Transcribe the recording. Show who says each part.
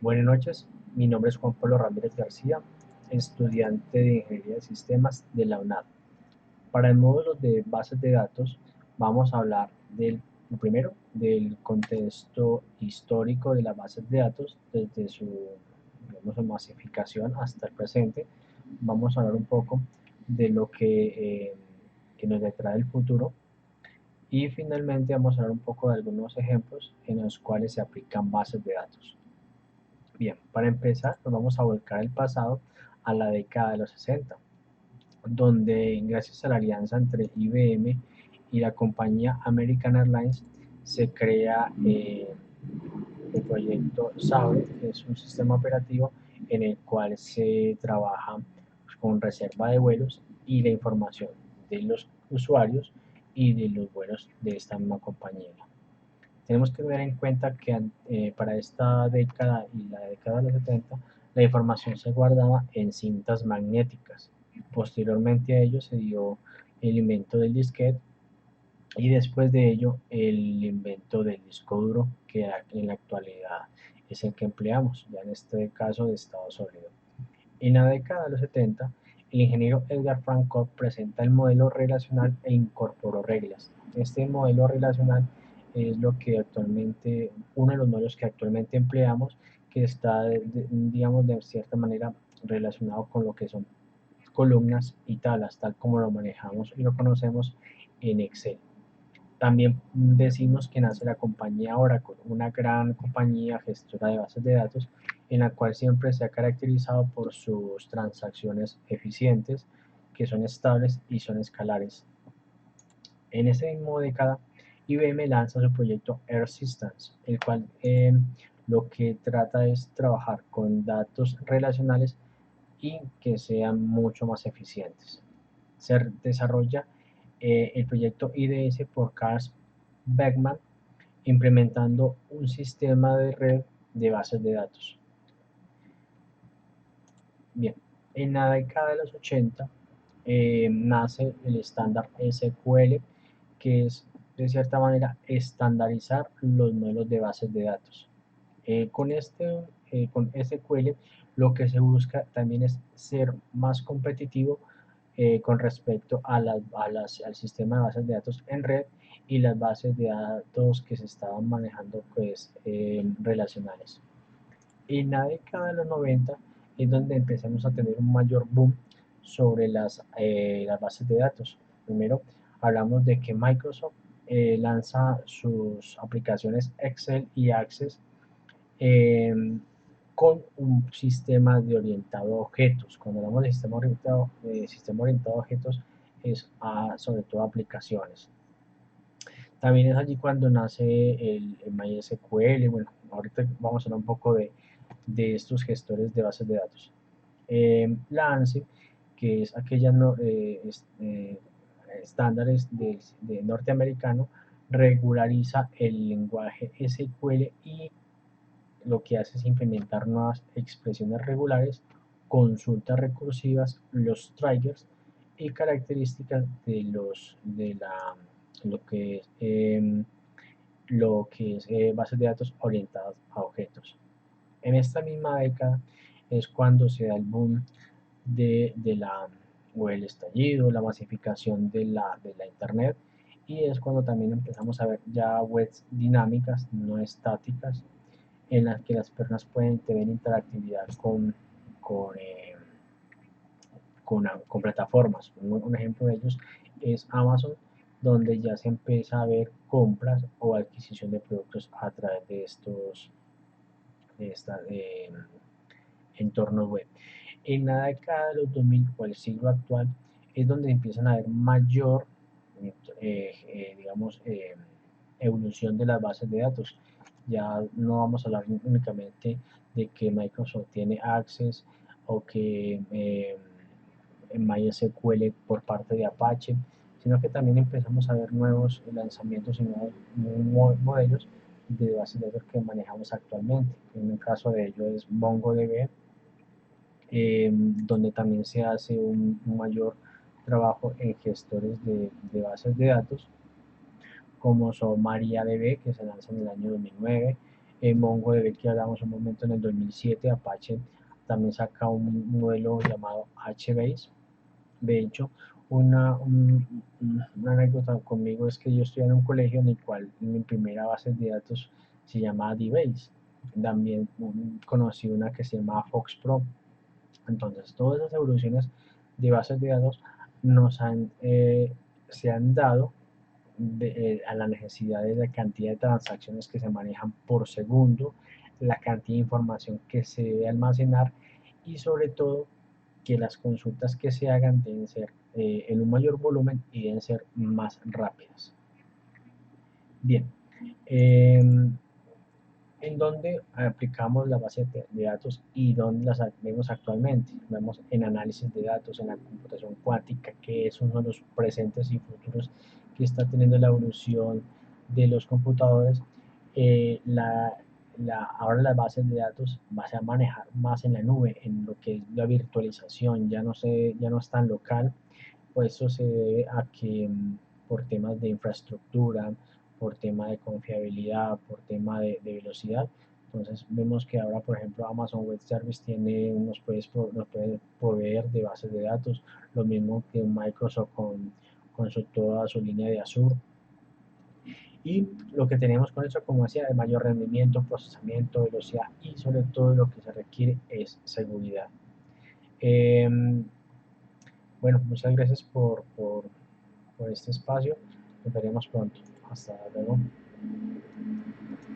Speaker 1: Buenas noches, mi nombre es Juan Pablo Ramírez García, estudiante de Ingeniería de Sistemas de la UNAM. Para el módulo de bases de datos vamos a hablar primero del contexto histórico de las bases de datos desde su, digamos, masificación hasta el presente. Vamos a hablar un poco de lo que nos detrae el futuro y finalmente vamos a hablar un poco de algunos ejemplos en los cuales se aplican bases de datos. Bien, para empezar, nos vamos a volcar el pasado a la década de los 60, donde gracias a la alianza entre IBM y la compañía American Airlines se crea el proyecto SABRE, que es un sistema operativo en el cual se trabaja con reserva de vuelos y la información de los usuarios y de los vuelos de esta misma compañía. Tenemos que tener en cuenta que para esta década y la década de los 70, la información se guardaba en cintas magnéticas. Posteriormente a ello se dio el invento del disquete y después de ello el invento del disco duro, que en la actualidad es el que empleamos, ya en este caso de estado sólido. En la década de los 70, el ingeniero Edgar Frank Cobb presenta el modelo relacional e incorporó reglas. Este modelo relacional es lo que actualmente, uno de los modelos que actualmente empleamos, que está, digamos, de cierta manera relacionado con lo que son columnas y tablas, tal como lo manejamos y lo conocemos en Excel. También decimos que nace la compañía Oracle, una gran compañía gestora de bases de datos en la cual siempre se ha caracterizado por sus transacciones eficientes, que son estables y son escalares. En esa misma década, IBM lanza su proyecto Air Systems, el cual lo que trata es trabajar con datos relacionales y que sean mucho más eficientes. Se desarrolla el proyecto IDS por Carl Beckman, implementando un sistema de red de bases de datos. Bien, en la década de los 80 nace el estándar SQL, que es de cierta manera estandarizar los modelos de bases de datos. Con SQL lo que se busca también es ser más competitivo con respecto al sistema de bases de datos en red y las bases de datos que se estaban manejando pues relacionales. En la década de los 90 es donde empezamos a tener un mayor boom sobre las bases de datos. Primero hablamos de que Microsoft lanza sus aplicaciones Excel y Access eh, con un sistema de orientado a objetos. Cuando hablamos de sistema orientado a objetos es sobre todo aplicaciones. También es allí cuando nace el MySQL. Bueno, ahorita vamos a hablar un poco de estos gestores de bases de datos. La ANSI, que es aquella estándares de norteamericano, regulariza el lenguaje SQL y lo que hace es implementar nuevas expresiones regulares, consultas recursivas, los triggers y características lo que es, bases de datos orientadas a objetos. En esta misma década es cuando se da el boom o el estallido, la masificación de la Internet, y es cuando también empezamos a ver ya webs dinámicas, no estáticas, en las que las personas pueden tener interactividad con, eh, con plataformas. Un ejemplo de ellos es Amazon, donde ya se empieza a ver compras o adquisición de productos a través de entornos web. En la década de los 2000 o el siglo actual es donde empiezan a haber mayor, digamos, evolución de las bases de datos. Ya no vamos a hablar únicamente de que Microsoft tiene Access o que MySQL por parte de Apache, sino que también empezamos a ver nuevos lanzamientos y nuevos modelos de bases de datos que manejamos actualmente. En el caso de ello es MongoDB, donde también se hace un mayor trabajo en gestores de bases de datos, como son MariaDB, que se lanza en el año 2009, MongoDB, que hablamos un momento en el 2007, Apache también saca un modelo llamado HBase. De hecho, una anécdota conmigo es que yo estudié en un colegio en el cual mi primera base de datos se llamaba DBase. También conocí una que se llamaba Fox Pro. Entonces, todas esas evoluciones de bases de datos nos han, se han dado a la necesidad de la cantidad de transacciones que se manejan por segundo, la cantidad de información que se debe almacenar y sobre todo que las consultas que se hagan deben ser en un mayor volumen y deben ser más rápidas. Bien, eh, en donde aplicamos la base de datos y donde las vemos actualmente. Vemos en análisis de datos, en la computación cuántica, que es uno de los presentes y futuros que está teniendo la evolución de los computadores. Eh, la, ahora las bases de datos vas a manejar más en la nube, en lo que es la virtualización, ya no es tan local, pues eso se debe a que por temas de infraestructura, por tema de confiabilidad, por tema de velocidad. Entonces vemos que ahora, por ejemplo, Amazon Web Service nos puede proveer de bases de datos, lo mismo que Microsoft con toda su línea de Azure. Y lo que tenemos con eso, como decía, de mayor rendimiento, procesamiento, velocidad y sobre todo lo que se requiere es seguridad. Eh, bueno, muchas gracias por este espacio. Nos veremos pronto. Hasta luego.